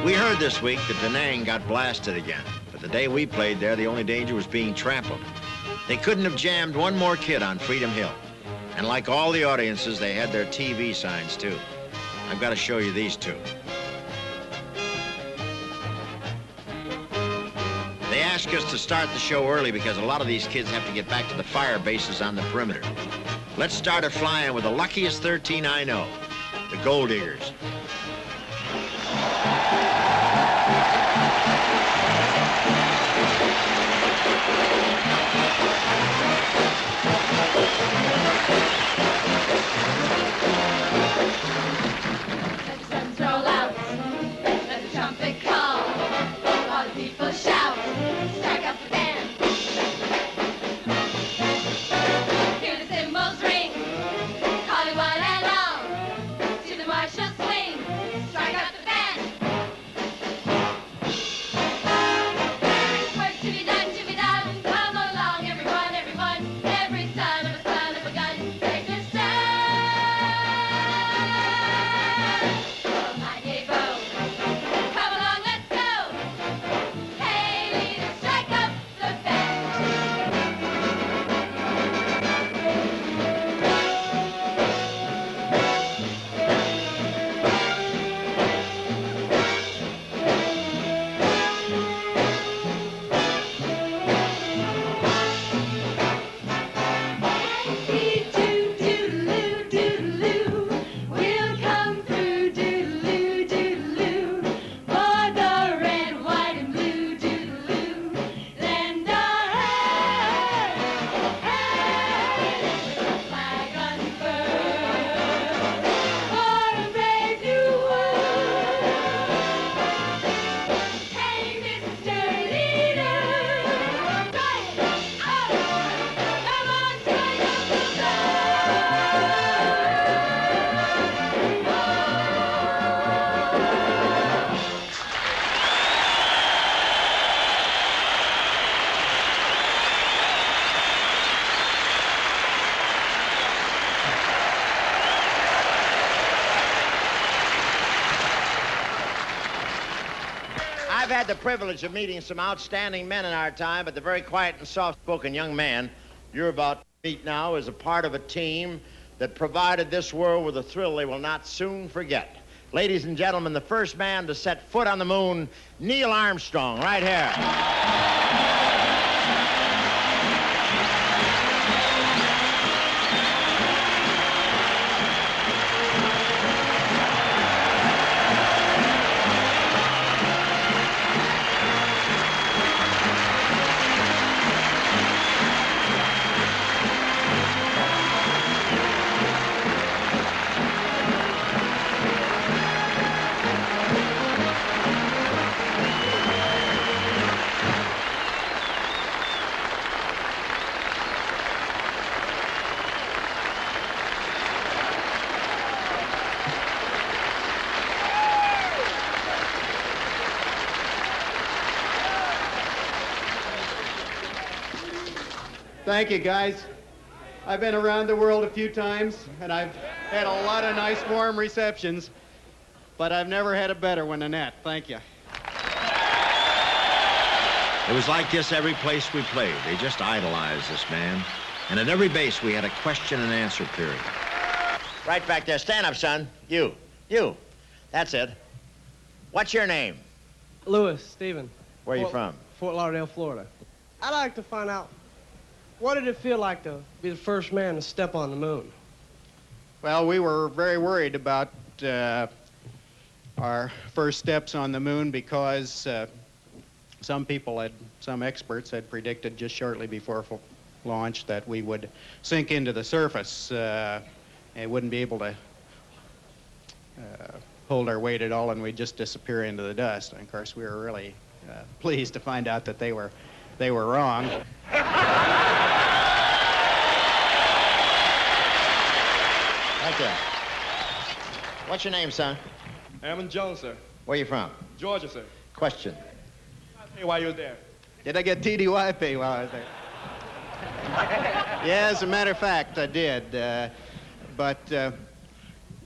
We heard this week that Da Nang got blasted again, but the day we played there, the only danger was being trampled. They couldn't have jammed one more kid on Freedom Hill. And like all the audiences, they had their TV signs, too. I've got to show you these two. They asked us to start the show early because a lot of these kids have to get back to the fire bases on the perimeter. Let's start it flying with the luckiest 13 I know, the Gold Diggers. Let the drums roll out, let the trumpet call, all the people shout, strike up the band. Hear the cymbals ring, calling one and all, to the martial swing, strike up the band. Work to be done, come along everyone, everyone, every son of a gun, take the stand. Oh my neighbor, come along, let's go. Hey leader, strike up the band. Doodaloo, doodaloo, we'll come through. Doodaloo, doodaloo, for the red, white, and blue. Doodaloo, lend a hand, with the flag unfurled, for a brave new world. Hey, Mr. Leader, strike up, come on, strike up the band. I've had the privilege of meeting some outstanding men in our time, but the very quiet and soft-spoken young man you're about to meet now is a part of a team that provided this world with a thrill they will not soon forget. Ladies and gentlemen, the first man to set foot on the moon, Neil Armstrong, right here. Thank you, guys. I've been around the world a few times, and I've had a lot of nice, warm receptions, but I've never had a better one than that. Thank you. It was like this every place we played. They just idolized this man. And at every base, we had a question and answer period. Right back there. Stand up, son. You. That's it. What's your name? Lewis, Stephen. Where are you from? Fort Lauderdale, Florida. I'd like to find out, what did it feel like to be the first man to step on the moon? Well, we were very worried about our first steps on the moon because some experts had predicted just shortly before launch that we would sink into the surface and wouldn't be able to hold our weight at all, and we'd just disappear into the dust. And of course, we were really pleased to find out that they were wrong. Right there. What's your name, son? Ammon Jones, sir. Where are you from? Georgia, sir. Question. Hey, while you were there. Did I get TDY pay while I was there? Yeah, as a matter of fact, I did. But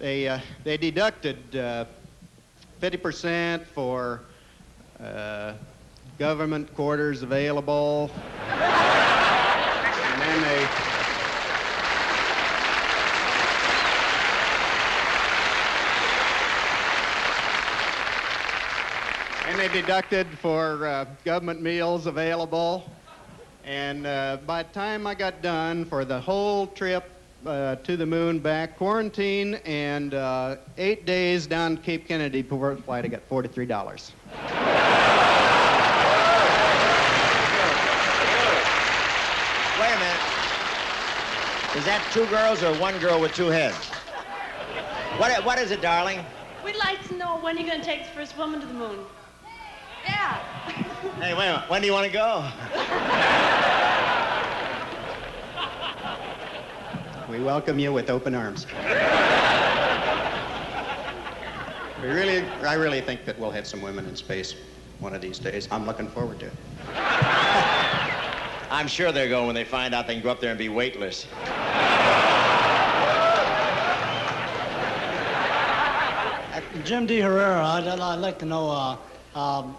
They deducted 50% for government quarters available, and then they deducted for government meals available. And by the time I got done for the whole trip to the moon, back, quarantine, and 8 days down to Cape Kennedy per flight, I got $43. Wait a minute. Is that two girls or one girl with two heads? What is it, darling? We'd like to know when you're going to take the first woman to the moon. Yeah. Hey, wait a minute. When do you want to go? We welcome you with open arms. I really think that we'll have some women in space one of these days. I'm looking forward to it. I'm sure they'll go when they find out they can go up there and be weightless. Jim D. Herrera, I'd like to know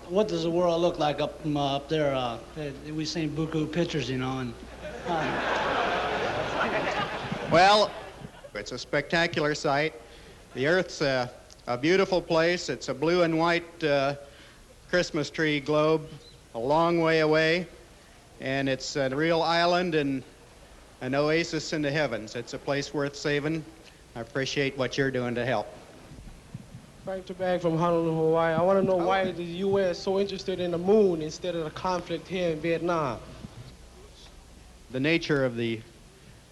what does the world look like up there? We've seen buku pictures, you know, and. Well, it's a spectacular sight. The Earth's a beautiful place. It's a blue and white Christmas tree globe a long way away, and it's a real island and an oasis in the heavens. It's a place worth saving. I appreciate what you're doing to help. Frank Trebag from Honolulu, Hawaii. I want to know why the U.S. is so interested in the moon instead of the conflict here in Vietnam. The nature of the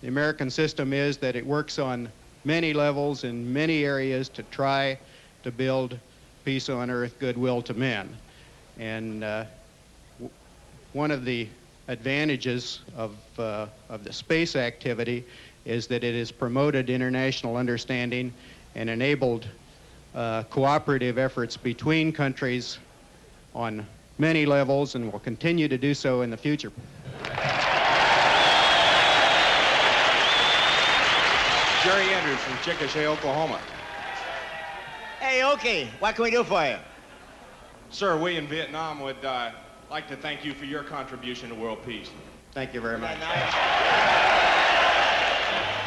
American system is that it works on many levels in many areas to try to build peace on earth, goodwill to men. And one of the advantages of the space activity is that it has promoted international understanding and enabled cooperative efforts between countries on many levels, and will continue to do so in the future. Jerry Andrews from Chickasha, Oklahoma. Hey, Okie, what can we do for you? Sir, we in Vietnam would like to thank you for your contribution to world peace. Thank you very much.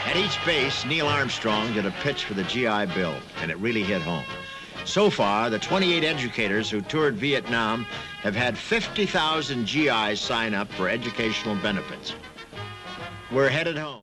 At each base, Neil Armstrong did a pitch for the GI Bill, and it really hit home. So far, the 28 educators who toured Vietnam have had 50,000 GIs sign up for educational benefits. We're headed home.